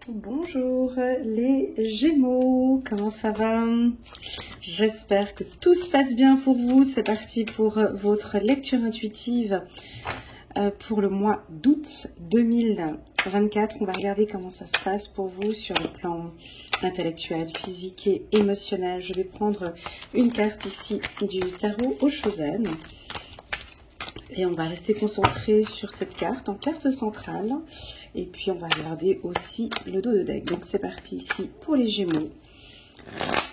Bonjour les Gémeaux, comment ça va? J'espère que tout se passe bien pour vous. C'est parti pour votre lecture intuitive pour le mois d'août 2024. On va regarder comment ça se passe pour vous sur le plan intellectuel, physique et émotionnel. Je vais prendre une carte ici du tarot au Chosen. Et on va rester concentré sur cette carte en carte centrale. Et puis on va regarder aussi le dos de deck. Donc c'est parti ici pour les Gémeaux.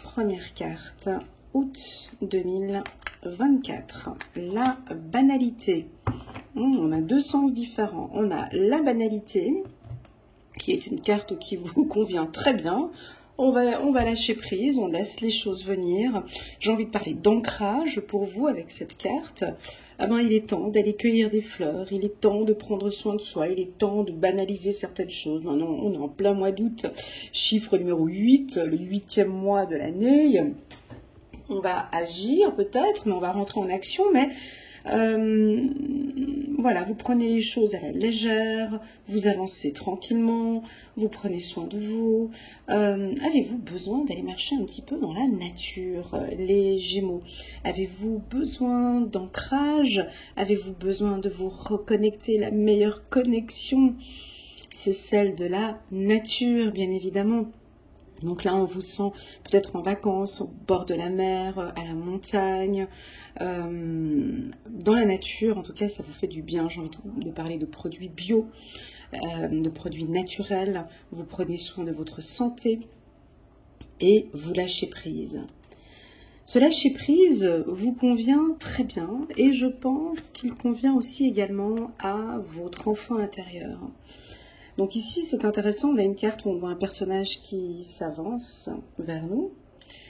Première carte, août 2024. La banalité. On a deux sens différents. On a la banalité, qui est une carte qui vous convient très bien. On va lâcher prise, on laisse les choses venir. J'ai envie de parler d'ancrage pour vous avec cette carte. Ah ben, il est temps d'aller cueillir des fleurs, il est temps de prendre soin de soi, il est temps de banaliser certaines choses. Maintenant, on est en plein mois d'août, chiffre numéro 8, le 8e mois de l'année. On va agir peut-être, mais on va rentrer en action, mais voilà, vous prenez les choses à la légère, vous avancez tranquillement, vous prenez soin de vous. Avez-vous besoin d'aller marcher un petit peu dans la nature, les Gémeaux? Avez-vous besoin d'ancrage? Avez-vous besoin de vous reconnecter? La meilleure connexion, c'est celle de la nature, bien évidemment. Donc là, on vous sent peut-être en vacances, au bord de la mer, à la montagne, dans la nature. En tout cas, ça vous fait du bien. J'ai envie de parler de produits bio, de produits naturels. Vous prenez soin de votre santé et vous lâchez prise. Ce lâcher prise vous convient très bien et je pense qu'il convient aussi également à votre enfant intérieur. Donc ici, c'est intéressant, on a une carte où on voit un personnage qui s'avance vers nous.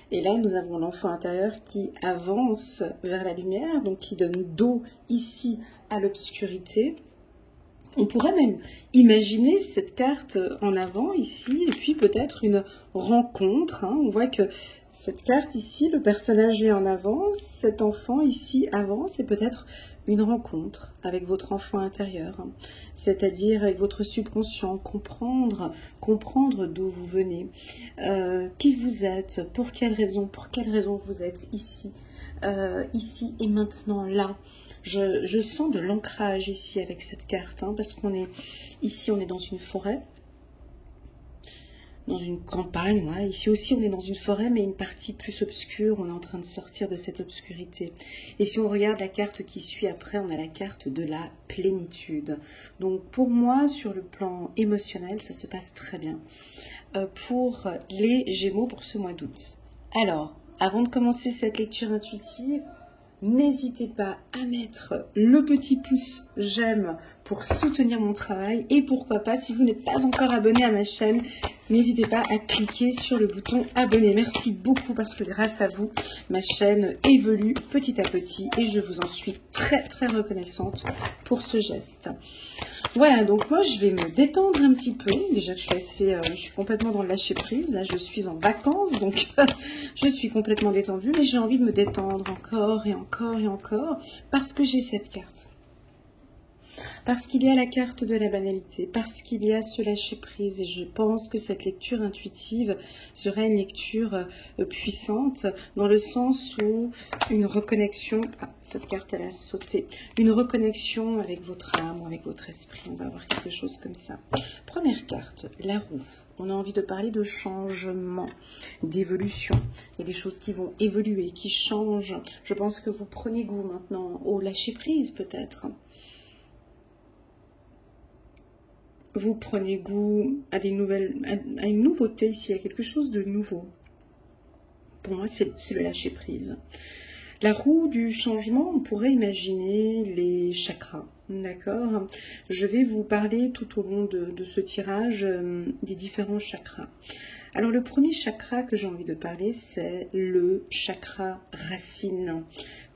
Et là, nous avons l'enfant intérieur qui avance vers la lumière, donc qui donne dos ici à l'obscurité. On pourrait même imaginer cette carte en avant ici, et puis peut-être une rencontre. On voit que cette carte ici, le personnage est en avance, cet enfant ici avance, et peut-être une rencontre avec votre enfant intérieur, c'est-à-dire avec votre subconscient, comprendre d'où vous venez, qui vous êtes, pour quelle raison vous êtes ici, ici et maintenant, là. Je sens de l'ancrage ici avec cette carte, parce qu'on est ici, on est dans une forêt, dans une campagne, ouais. Ici aussi on est dans une forêt, mais une partie plus obscure, on est en train de sortir de cette obscurité. Et si on regarde la carte qui suit après, on a la carte de la plénitude. Donc pour moi, sur le plan émotionnel, ça se passe très bien pour les Gémeaux pour ce mois d'août. Alors, avant de commencer cette lecture intuitive, n'hésitez pas à mettre le petit pouce j'aime pour soutenir mon travail et pourquoi pas, si vous n'êtes pas encore abonné à ma chaîne, n'hésitez pas à cliquer sur le bouton abonner. Merci beaucoup parce que grâce à vous, ma chaîne évolue petit à petit et je vous en suis très très reconnaissante pour ce geste. Voilà, donc moi je vais me détendre un petit peu. Déjà que je suis complètement dans le lâcher prise. Là, je suis en vacances, donc je suis complètement détendue. Mais j'ai envie de me détendre encore et encore et encore parce que j'ai cette carte. Parce qu'il y a la carte de la banalité, parce qu'il y a ce lâcher prise et je pense que cette lecture intuitive serait une lecture puissante dans le sens où une reconnexion, cette carte elle a sauté, une reconnexion avec votre âme ou avec votre esprit, on va avoir quelque chose comme ça. Première carte, la roue. On a envie de parler de changement, d'évolution. Il y a des choses qui vont évoluer, qui changent. Je pense que vous prenez goût maintenant au lâcher prise peut-être. Vous prenez goût à à une nouveauté ici, à quelque chose de nouveau. Pour moi, c'est le lâcher prise. La roue du changement, on pourrait imaginer les chakras, d'accord? Je vais vous parler tout au long de ce tirage des différents chakras. Alors, le premier chakra que j'ai envie de parler, c'est le chakra racine.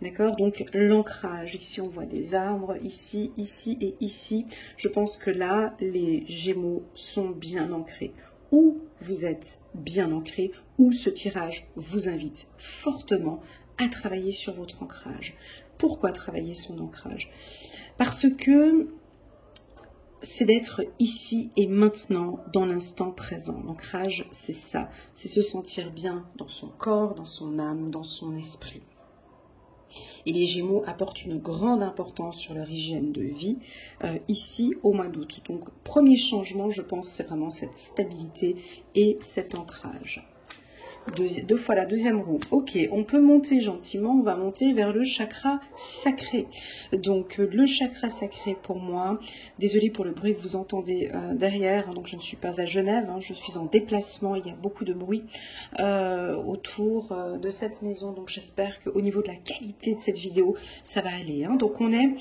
D'accord? Donc, l'ancrage. Ici, on voit des arbres. Ici, ici et ici. Je pense que là, les Gémeaux sont bien ancrés. Où vous êtes bien ancrés, où ce tirage vous invite fortement à travailler sur votre ancrage. Pourquoi travailler son ancrage? Parce que c'est d'être ici et maintenant, dans l'instant présent. L'ancrage, c'est ça. C'est se sentir bien dans son corps, dans son âme, dans son esprit. Et les Gémeaux apportent une grande importance sur leur hygiène de vie ici au mois d'août. Donc, premier changement, je pense, c'est vraiment cette stabilité et cet ancrage. Deux fois la deuxième roue. Ok, on peut monter gentiment, on va monter vers le chakra sacré. Donc le chakra sacré pour moi, désolée pour le bruit que vous entendez derrière, donc je ne suis pas à Genève, je suis en déplacement, il y a beaucoup de bruit autour de cette maison, donc j'espère qu'au niveau de la qualité de cette vidéo, ça va aller. Donc on est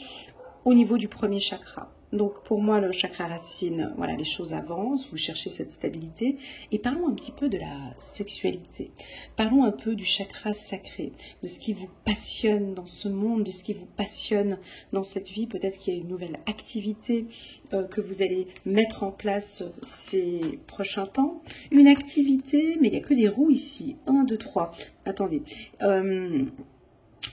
au niveau du premier chakra. Donc pour moi, le chakra racine, voilà, les choses avancent, vous cherchez cette stabilité. Et parlons un petit peu de la sexualité. Parlons un peu du chakra sacré, de ce qui vous passionne dans ce monde, de ce qui vous passionne dans cette vie. Peut-être qu'il y a une nouvelle activité que vous allez mettre en place ces prochains temps. Une activité, mais il n'y a que des roues ici. 1, 2, 3. Attendez.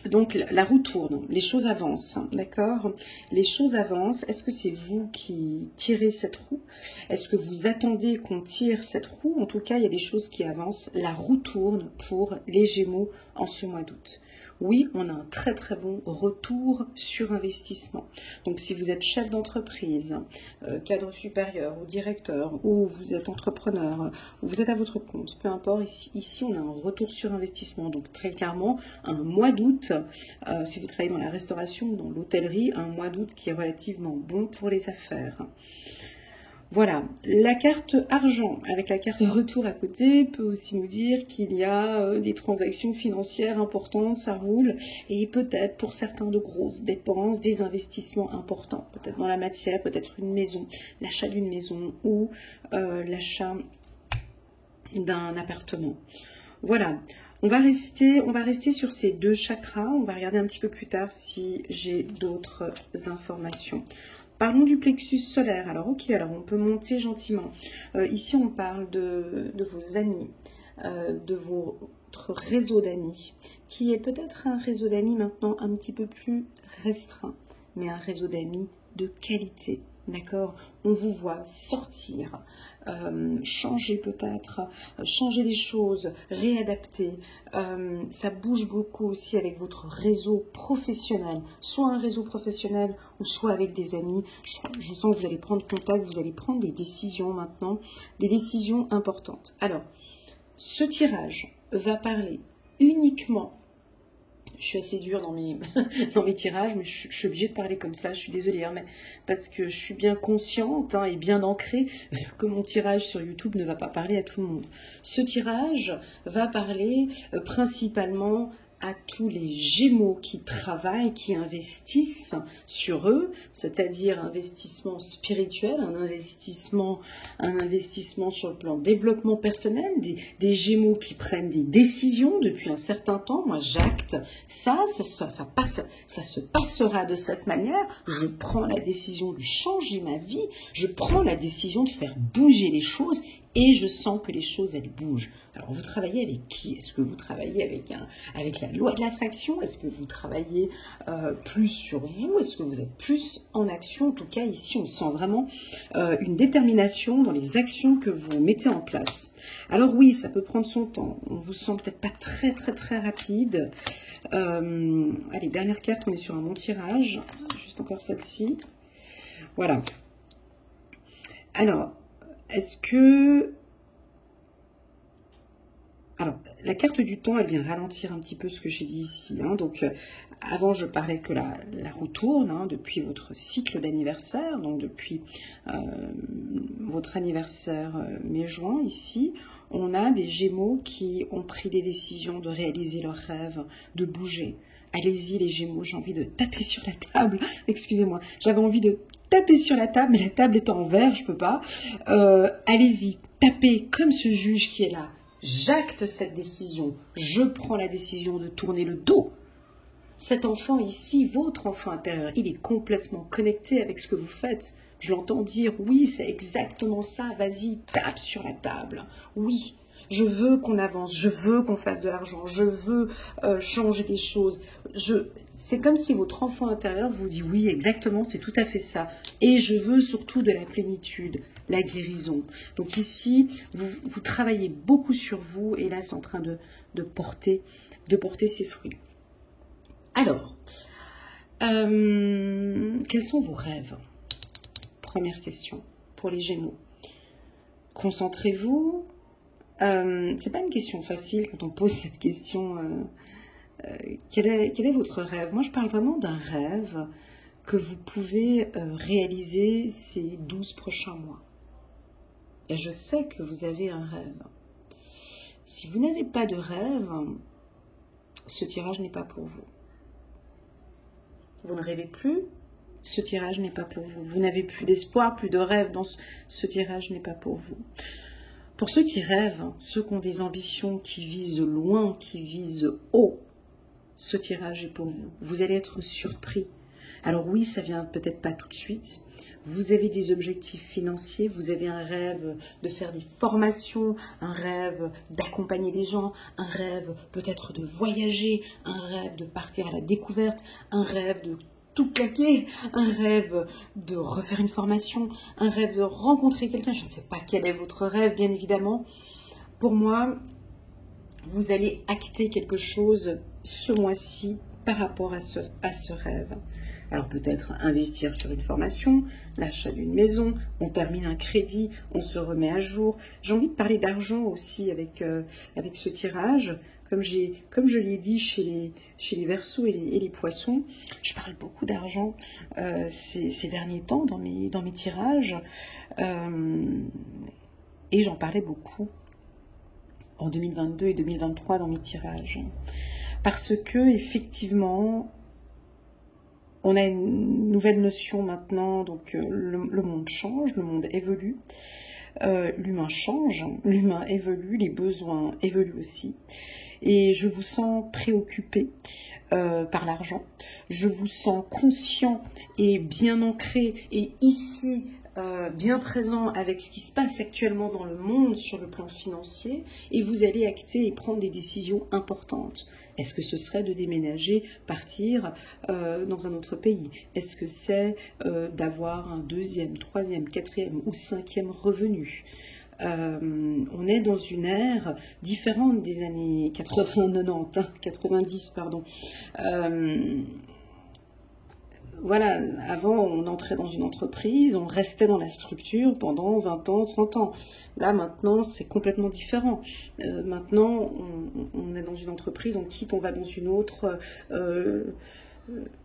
Donc la roue tourne, les choses avancent, d'accord? Les choses avancent. Est-ce que c'est vous qui tirez cette roue? Est-ce que vous attendez qu'on tire cette roue? En tout cas, il y a des choses qui avancent. La roue tourne pour les Gémeaux en ce mois d'août. Oui, on a un très très bon retour sur investissement. Donc si vous êtes chef d'entreprise, cadre supérieur ou directeur, ou vous êtes entrepreneur, ou vous êtes à votre compte, peu importe, ici on a un retour sur investissement. Donc très clairement, un mois d'août, si vous travaillez dans la restauration ou dans l'hôtellerie, un mois d'août qui est relativement bon pour les affaires. Voilà, la carte argent avec la carte retour à côté peut aussi nous dire qu'il y a des transactions financières importantes, ça roule, et peut-être pour certains de grosses dépenses, des investissements importants, peut-être dans la matière, peut-être une maison, l'achat d'une maison ou l'achat d'un appartement. Voilà. On va rester sur ces deux chakras, on va regarder un petit peu plus tard si j'ai d'autres informations. Parlons du plexus solaire. Alors, ok, alors on peut monter gentiment. Ici, on parle de vos amis, de votre réseau d'amis, qui est peut-être un réseau d'amis maintenant un petit peu plus restreint, mais un réseau d'amis de qualité. D'accord? On vous voit sortir, changer peut-être, changer les choses, réadapter. Ça bouge beaucoup aussi avec votre réseau professionnel, soit un réseau professionnel ou soit avec des amis. Je sens que vous allez prendre contact, vous allez prendre des décisions maintenant, des décisions importantes. Alors, ce tirage va parler uniquement. Je suis assez dure dans mes, dans mes tirages, mais je suis obligée de parler comme ça, je suis désolée, mais parce que je suis bien consciente et bien ancrée que mon tirage sur YouTube ne va pas parler à tout le monde. Ce tirage va parler principalement à tous les Gémeaux qui travaillent, qui investissent sur eux, c'est-à-dire investissement spirituel, un investissement sur le plan développement personnel, des Gémeaux qui prennent des décisions depuis un certain temps. Moi, j'acte ça se passera de cette manière. Je prends la décision de changer ma vie, je prends la décision de faire bouger les choses et je sens que les choses, elles bougent. Alors, vous travaillez avec qui? Est-ce que vous travaillez avec la loi de l'attraction? Est-ce que vous travaillez plus sur vous? Est-ce que vous êtes plus en action? En tout cas, ici, on sent vraiment une détermination dans les actions que vous mettez en place. Alors oui, ça peut prendre son temps. On vous sent peut-être pas très, très, très rapide. Allez, dernière carte, on est sur un bon tirage. Juste encore celle-ci. Voilà. Alors, est-ce que... Alors, la carte du temps, elle vient ralentir un petit peu ce que j'ai dit ici. Donc, avant, je parlais que la roue tourne depuis votre cycle d'anniversaire, donc depuis votre anniversaire mai-juin. Ici, on a des Gémeaux qui ont pris des décisions de réaliser leurs rêves, de bouger. Allez-y les Gémeaux, j'ai envie de taper sur la table. Excusez-moi, j'avais envie de taper sur la table, mais la table est en verre, je peux pas. Allez-y, tapez comme ce juge qui est là. J'acte cette décision. Je prends la décision de tourner le dos. Cet enfant ici, votre enfant intérieur, il est complètement connecté avec ce que vous faites. Je l'entends dire, oui, c'est exactement ça. Vas-y, tape sur la table. Oui, Je veux qu'on avance, je veux qu'on fasse de l'argent, je veux changer des choses. C'est comme si votre enfant intérieur vous dit oui, exactement, c'est tout à fait ça. Et je veux surtout de la plénitude, la guérison. Donc ici, vous travaillez beaucoup sur vous et là, c'est en train de porter ses fruits. Alors, quels sont vos rêves? Première question pour les Gémeaux. Concentrez-vous. C'est pas une question facile quand on pose cette question. Quel est votre rêve? Moi, je parle vraiment d'un rêve que vous pouvez réaliser ces 12 prochains mois. Et je sais que vous avez un rêve. Si vous n'avez pas de rêve, ce tirage n'est pas pour vous. Vous ne rêvez plus, ce tirage n'est pas pour vous. Vous n'avez plus d'espoir, plus de rêve, dans ce tirage n'est pas pour vous. Pour ceux qui rêvent, ceux qui ont des ambitions, qui visent loin, qui visent haut, ce tirage est pour vous. Vous allez être surpris. Alors oui, ça vient peut-être pas tout de suite. Vous avez des objectifs financiers, vous avez un rêve de faire des formations, un rêve d'accompagner des gens, un rêve peut-être de voyager, un rêve de partir à la découverte, un rêve de tout claquer, un rêve de refaire une formation, un rêve de rencontrer quelqu'un. Je ne sais pas quel est votre rêve, bien évidemment. Pour moi, vous allez acter quelque chose ce mois-ci par rapport à ce rêve. Alors peut-être investir sur une formation, l'achat d'une maison, on termine un crédit, on se remet à jour. J'ai envie de parler d'argent aussi avec ce tirage. Comme je l'ai dit chez les Verseaux et les Poissons, je parle beaucoup d'argent ces derniers temps dans mes tirages. Et j'en parlais beaucoup en 2022 et 2023 dans mes tirages. Parce que, effectivement, on a une nouvelle notion maintenant, donc le monde change, le monde évolue, l'humain change, l'humain évolue, les besoins évoluent aussi. Et je vous sens préoccupé par l'argent, je vous sens conscient et bien ancré, et ici, bien présent avec ce qui se passe actuellement dans le monde sur le plan financier, et vous allez acter et prendre des décisions importantes. Est-ce que ce serait de déménager, partir dans un autre pays? Est-ce que c'est d'avoir un deuxième, troisième, quatrième ou cinquième revenu? On est dans une ère différente des années 90, pardon. Voilà, avant on entrait dans une entreprise, on restait dans la structure pendant 20 ans, 30 ans. Là maintenant c'est complètement différent. Maintenant on est dans une entreprise, on quitte, on va dans une autre.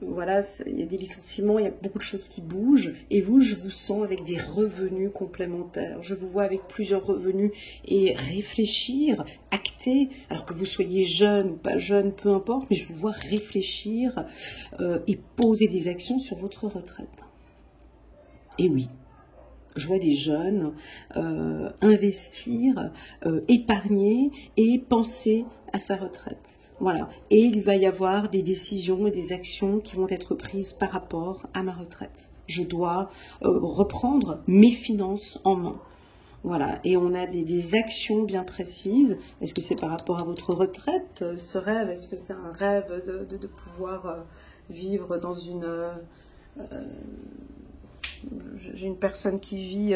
Voilà, il y a des licenciements, il y a beaucoup de choses qui bougent. Et vous, je vous sens avec des revenus complémentaires. Je vous vois avec plusieurs revenus et réfléchir, acter, alors que vous soyez jeune ou pas jeune, peu importe, mais je vous vois réfléchir et poser des actions sur votre retraite. Et oui, je vois des jeunes investir, épargner et penser à sa retraite. Voilà. Et il va y avoir des décisions et des actions qui vont être prises par rapport à ma retraite. Je dois reprendre mes finances en main. Voilà. Et on a des actions bien précises. Est-ce que c'est par rapport à votre retraite, ce rêve? Est-ce que c'est un rêve de pouvoir vivre dans une... J'ai une personne qui vit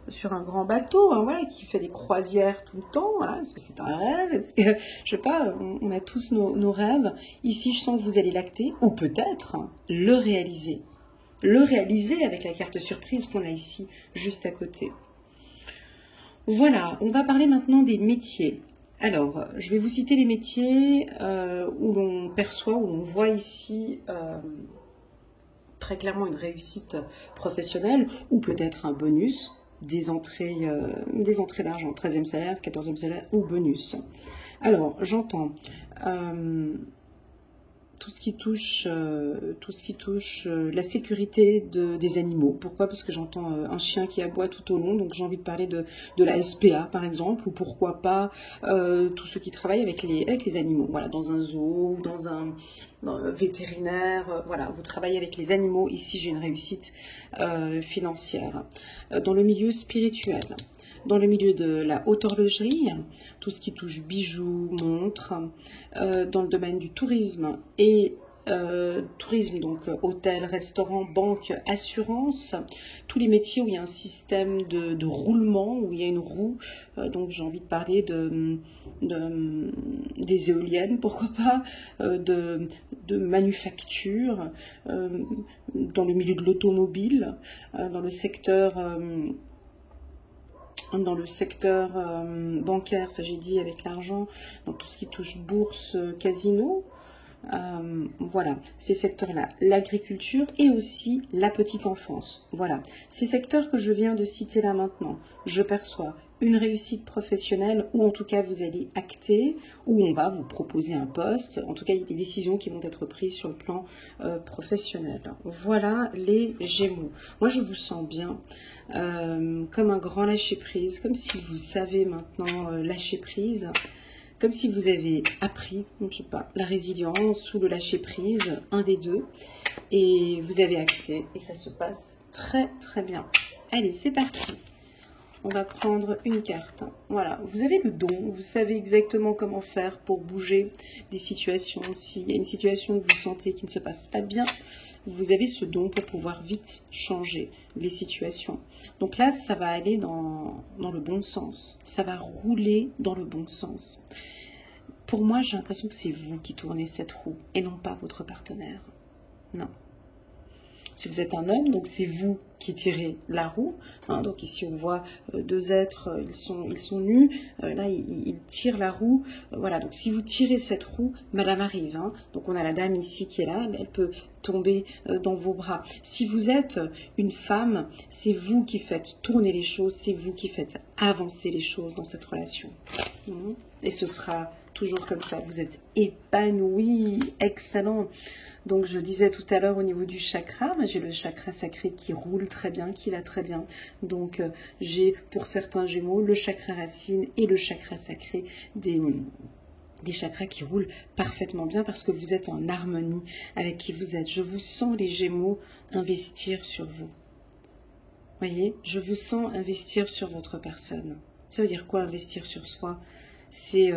sur un grand bateau, hein, voilà, qui fait des croisières tout le temps. Voilà. Est-ce que c'est un rêve? Est-ce que, je sais pas, on a tous nos rêves. Ici, je sens que vous allez l'acter, ou peut-être le réaliser. Le réaliser avec la carte surprise qu'on a ici, juste à côté. Voilà, on va parler maintenant des métiers. Alors, je vais vous citer les métiers où l'on perçoit, où l'on voit ici... très clairement une réussite professionnelle ou peut-être un bonus, des entrées d'argent, 13e salaire, 14e salaire ou bonus. Alors, j'entends tout ce qui touche la sécurité des animaux. Pourquoi? Parce que j'entends un chien qui aboie tout au long, donc j'ai envie de parler de la SPA par exemple, ou pourquoi pas tous ceux qui travaillent avec les animaux, voilà, dans un zoo, dans un vétérinaire, voilà, vous travaillez avec les animaux, ici j'ai une réussite financière. Dans le milieu spirituel, dans le milieu de la haute horlogerie, tout ce qui touche bijoux, montres, dans le domaine du tourisme et tourisme, donc hôtel, restaurant, banque, assurance, tous les métiers où il y a un système de roulement, où il y a une roue, donc j'ai envie de parler des éoliennes, pourquoi pas, de manufacture, dans le milieu de l'automobile, dans le secteur bancaire, ça j'ai dit avec l'argent, dans tout ce qui touche bourse, casino. Voilà, ces secteurs-là, l'agriculture et aussi la petite enfance. Voilà, ces secteurs que je viens de citer là maintenant, je perçois une réussite professionnelle ou en tout cas vous allez acter ou on va vous proposer un poste. En tout cas, il y a des décisions qui vont être prises sur le plan professionnel. Voilà les Gémeaux. Moi, je vous sens bien comme un grand lâcher-prise, comme si vous savez maintenant lâcher prise. Comme si vous avez appris, je sais pas, la résilience ou le lâcher-prise, un des deux, et vous avez acté, et ça se passe très très bien. Allez, c'est parti. On va prendre une carte. Voilà, vous avez le don, vous savez exactement comment faire pour bouger des situations. S'il y a une situation que vous sentez qui ne se passe pas bien, vous avez ce don pour pouvoir vite changer les situations. Donc là, ça va aller dans le bon sens. Ça va rouler dans le bon sens. Pour moi, j'ai l'impression que c'est vous qui tournez cette roue et non pas votre partenaire. Non. Si vous êtes un homme, donc c'est vous qui tirez la roue. Hein, donc ici, on voit deux êtres, ils sont nus. Là, ils tirent la roue. Voilà, donc si vous tirez cette roue, madame arrive. Hein, donc on a la dame ici qui est là. Elle peut tomber dans vos bras. Si vous êtes une femme, c'est vous qui faites tourner les choses. C'est vous qui faites avancer les choses dans cette relation. Et ce sera toujours comme ça. Vous êtes épanoui. Excellent. Donc je disais tout à l'heure au niveau du chakra, j'ai le chakra sacré qui roule très bien, qui va très bien. Donc j'ai pour certains Gémeaux le chakra racine et le chakra sacré des chakras qui roulent parfaitement bien parce que vous êtes en harmonie avec qui vous êtes. Je vous sens les Gémeaux investir sur vous. Voyez, je vous sens investir sur votre personne. Ça veut dire quoi investir sur soi? C'est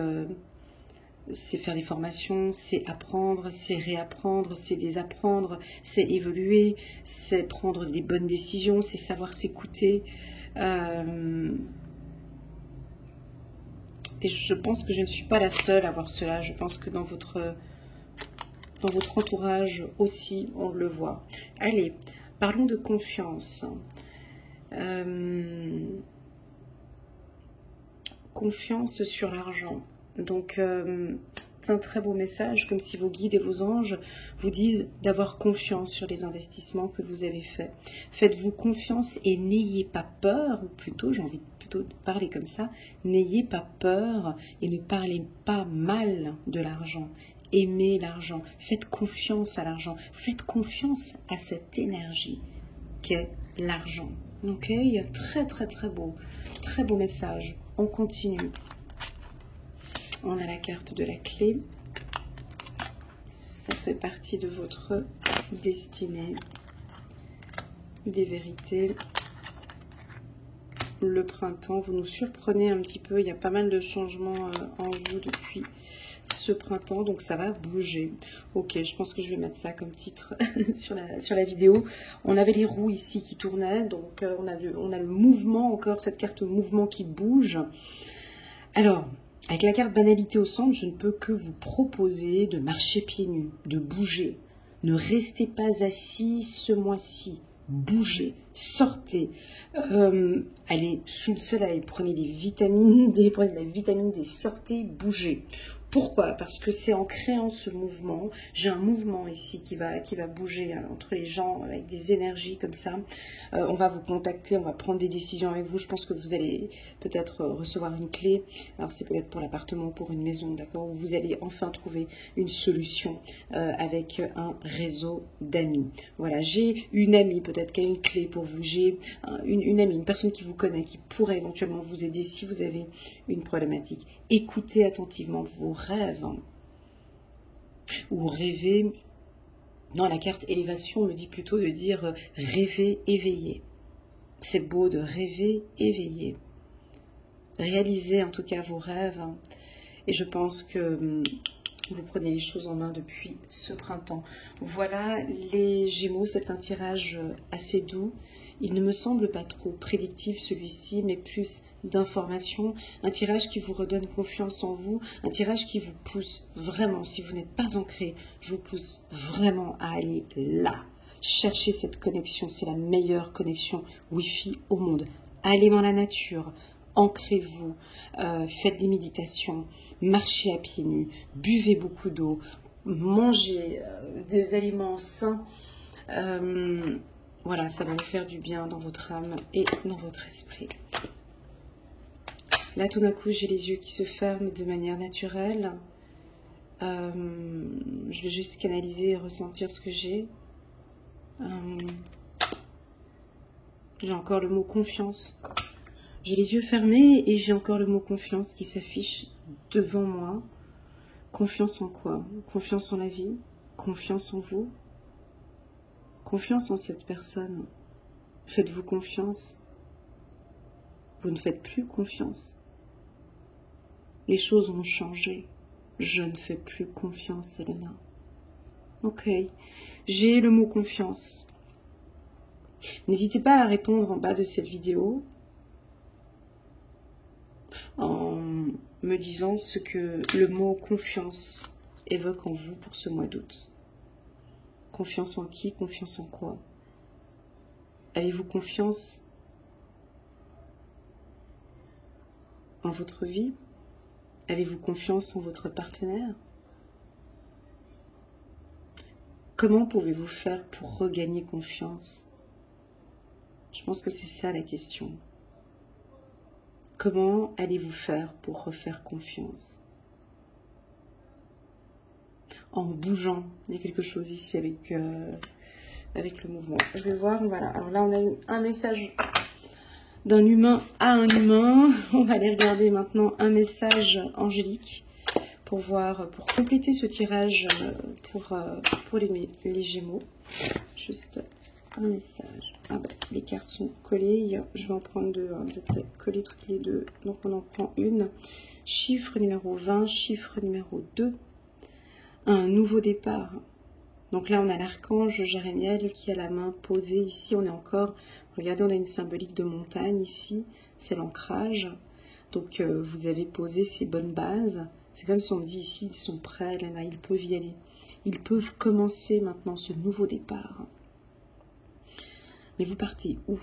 faire des formations, c'est apprendre, c'est réapprendre, c'est désapprendre, c'est évoluer, c'est prendre des bonnes décisions, c'est savoir s'écouter. Et je pense que je ne suis pas la seule à voir cela. Je pense que dans votre entourage aussi, on le voit. Allez, parlons de confiance. Confiance sur l'argent. Donc, c'est un très beau message, comme si vos guides et vos anges vous disent d'avoir confiance sur les investissements que vous avez faits. Faites-vous confiance et n'ayez pas peur, ou plutôt, j'ai envie plutôt de parler comme ça, n'ayez pas peur et ne parlez pas mal de l'argent. Aimez l'argent, faites confiance à l'argent, faites confiance à cette énergie qu'est l'argent. Ok, il y a très beau message. On continue. On a la carte de la clé. Ça fait partie de votre destinée. Des vérités. Le printemps, vous nous surprenez un petit peu. Il y a pas mal de changements en vous depuis ce printemps. Donc ça va bouger. Ok, je pense que je vais mettre ça comme titre sur la vidéo. On avait les roues ici qui tournaient. Donc on a le mouvement encore. Cette carte mouvement qui bouge. Alors... avec la carte banalité au centre, je ne peux que vous proposer de marcher pieds nus, de bouger. Ne restez pas assis ce mois-ci. Bougez, sortez, allez sous le soleil, prenez des vitamines D, prenez de la vitamine D, sortez, bougez. Pourquoi? Parce que c'est en créant ce mouvement, j'ai un mouvement ici qui va bouger entre les gens avec des énergies comme ça. On va vous contacter, on va prendre des décisions avec vous. Je pense que vous allez peut-être recevoir une clé. Alors c'est peut-être pour l'appartement, pour une maison, d'accord? Où vous allez enfin trouver une solution avec un réseau d'amis. Voilà, j'ai une amie peut-être qui a une clé pour vous. J'ai une amie, une personne qui vous connaît, qui pourrait éventuellement vous aider si vous avez une problématique. Écoutez attentivement vos rêves ou rêver. Non, la carte élévation me dit plutôt de dire rêver éveillé. C'est beau de rêver éveillé. réalisez en tout cas vos rêves. Et je pense que vous prenez les choses en main depuis ce printemps. Voilà les Gémeaux, c'est un tirage assez doux. Il ne me semble pas trop prédictif celui-ci, mais plus d'informations. Un tirage qui vous redonne confiance en vous, un tirage qui vous pousse vraiment, si vous n'êtes pas ancré, je vous pousse vraiment à aller là. Cherchez cette connexion, c'est la meilleure connexion Wi-Fi au monde. Allez dans la nature, ancrez-vous, faites des méditations, marchez à pieds nus, buvez beaucoup d'eau, mangez des aliments sains. Voilà, ça va vous faire du bien dans votre âme et dans votre esprit. Là, tout d'un coup, j'ai les yeux qui se ferment de manière naturelle. Je vais juste canaliser et ressentir ce que j'ai. J'ai encore le mot confiance. J'ai les yeux fermés et j'ai encore le mot confiance qui s'affiche devant moi. Confiance en quoi? Confiance en la vie? Confiance en vous? Confiance en cette personne. Faites-vous confiance? Vous ne faites plus confiance. Les choses ont changé. Je ne fais plus confiance, Elena. Ok. J'ai le mot confiance. N'hésitez pas à répondre en bas de cette vidéo en me disant ce que le mot confiance évoque en vous pour ce mois d'août. Confiance en qui? Confiance en quoi? Avez-vous confiance en votre vie? Avez-vous confiance en votre partenaire? Comment pouvez-vous faire pour regagner confiance? Je pense que c'est ça la question. Comment allez-vous faire pour refaire confiance? En bougeant. Il y a quelque chose ici avec le mouvement. Je vais voir, voilà. Alors là, on a eu un message d'un humain à un humain. On va aller regarder maintenant un message angélique pour voir, pour compléter ce tirage pour les Gémeaux. Juste un message. Ah ben, les cartes sont collées. Je vais en prendre deux. Hein. Vous êtes collées toutes les deux. Donc on en prend une. Chiffre numéro 20, chiffre numéro 2. Un nouveau départ. Donc là, on a l'archange Jérémiel qui a la main posée. Ici, on est encore... Regardez, on a une symbolique de montagne ici. C'est l'ancrage. Donc, vous avez posé ces bonnes bases. C'est comme si on me dit ici, ils sont prêts, Elena, ils peuvent y aller. Ils peuvent commencer maintenant ce nouveau départ. Mais vous partez où?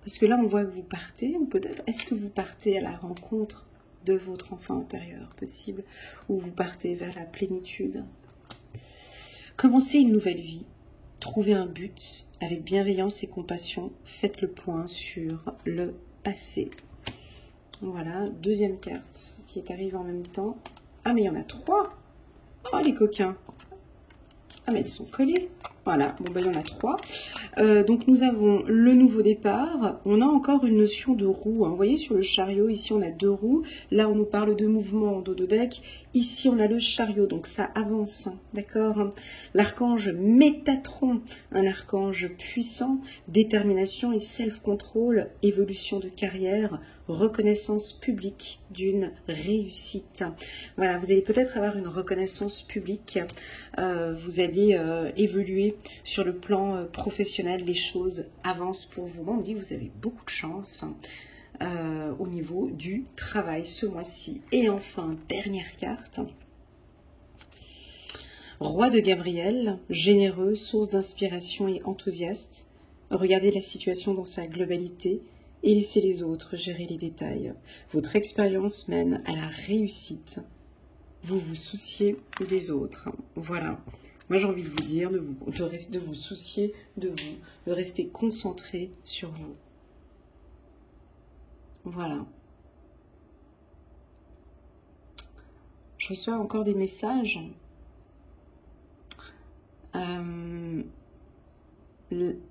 Parce que là, on voit que vous partez, ou peut-être, est-ce que vous partez à la rencontre de votre enfant intérieur, possible, ou vous partez vers la plénitude? Commencez une nouvelle vie, trouvez un but, avec bienveillance et compassion, faites le point sur le passé. Voilà, deuxième carte qui est arrivée en même temps. Ah, mais il y en a 3. Oh, les coquins. Ah, mais ils sont collés. Voilà, bon, ben, il y en a 3. Donc, nous avons le nouveau départ. On a encore une notion de roue. Hein. Vous voyez, sur le chariot, ici, on a 2 roues. Là, on nous parle de mouvement en dos de deck. Ici, on a le chariot, donc ça avance. Hein, d'accord? L'archange Métatron, un archange puissant, détermination et self-control, évolution de carrière, reconnaissance publique d'une réussite. Voilà, vous allez peut-être avoir une reconnaissance publique. Vous allez évoluer sur le plan professionnel. Les choses avancent pour vous. On me dit que vous avez beaucoup de chance au niveau du travail ce mois-ci. Et enfin, dernière carte. Roi de Gabriel, généreux, source d'inspiration et enthousiaste. Regardez la situation dans sa globalité et laissez les autres gérer les détails. Votre expérience mène à la réussite. Vous vous souciez des autres. Voilà. Moi, j'ai envie de vous dire de vous soucier de vous, de rester concentré sur vous. Voilà. Je reçois encore des messages.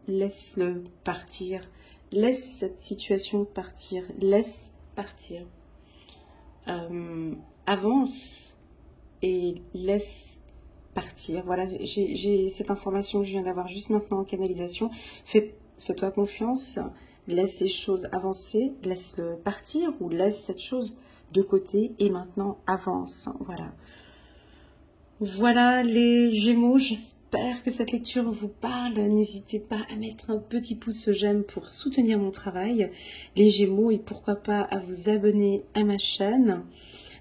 Laisse-le partir. Laisse cette situation partir. Laisse partir. Avance et laisse partir. Voilà, j'ai cette information que je viens d'avoir juste maintenant en canalisation. Fais-toi confiance. laisse les choses avancer, laisse-le partir ou laisse cette chose de côté et maintenant avance. Voilà. Voilà les Gémeaux, j'espère que cette lecture vous parle. N'hésitez pas à mettre un petit pouce j'aime pour soutenir mon travail, les Gémeaux, et pourquoi pas à vous abonner à ma chaîne.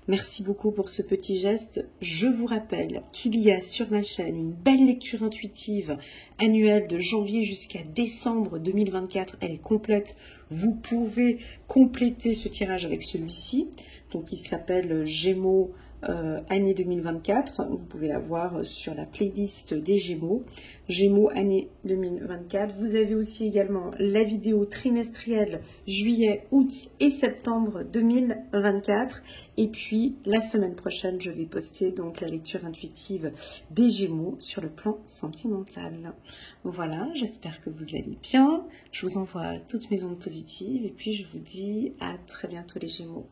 Merci beaucoup pour ce petit geste. Je vous rappelle qu'il y a sur ma chaîne une belle lecture intuitive annuelle de janvier jusqu'à décembre 2024. Elle est complète. Vous pouvez compléter ce tirage avec celui-ci. Donc il s'appelle Gémeaux année 2024. Vous pouvez la voir sur la playlist des Gémeaux. Gémeaux année 2024. Vous avez aussi également la vidéo trimestrielle juillet, août et septembre 2024. Et puis la semaine prochaine, je vais poster donc la lecture intuitive des Gémeaux sur le plan sentimental. Voilà, j'espère que vous allez bien. Je vous envoie toutes mes ondes positives et puis je vous dis à très bientôt les Gémeaux.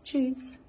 Tchuss!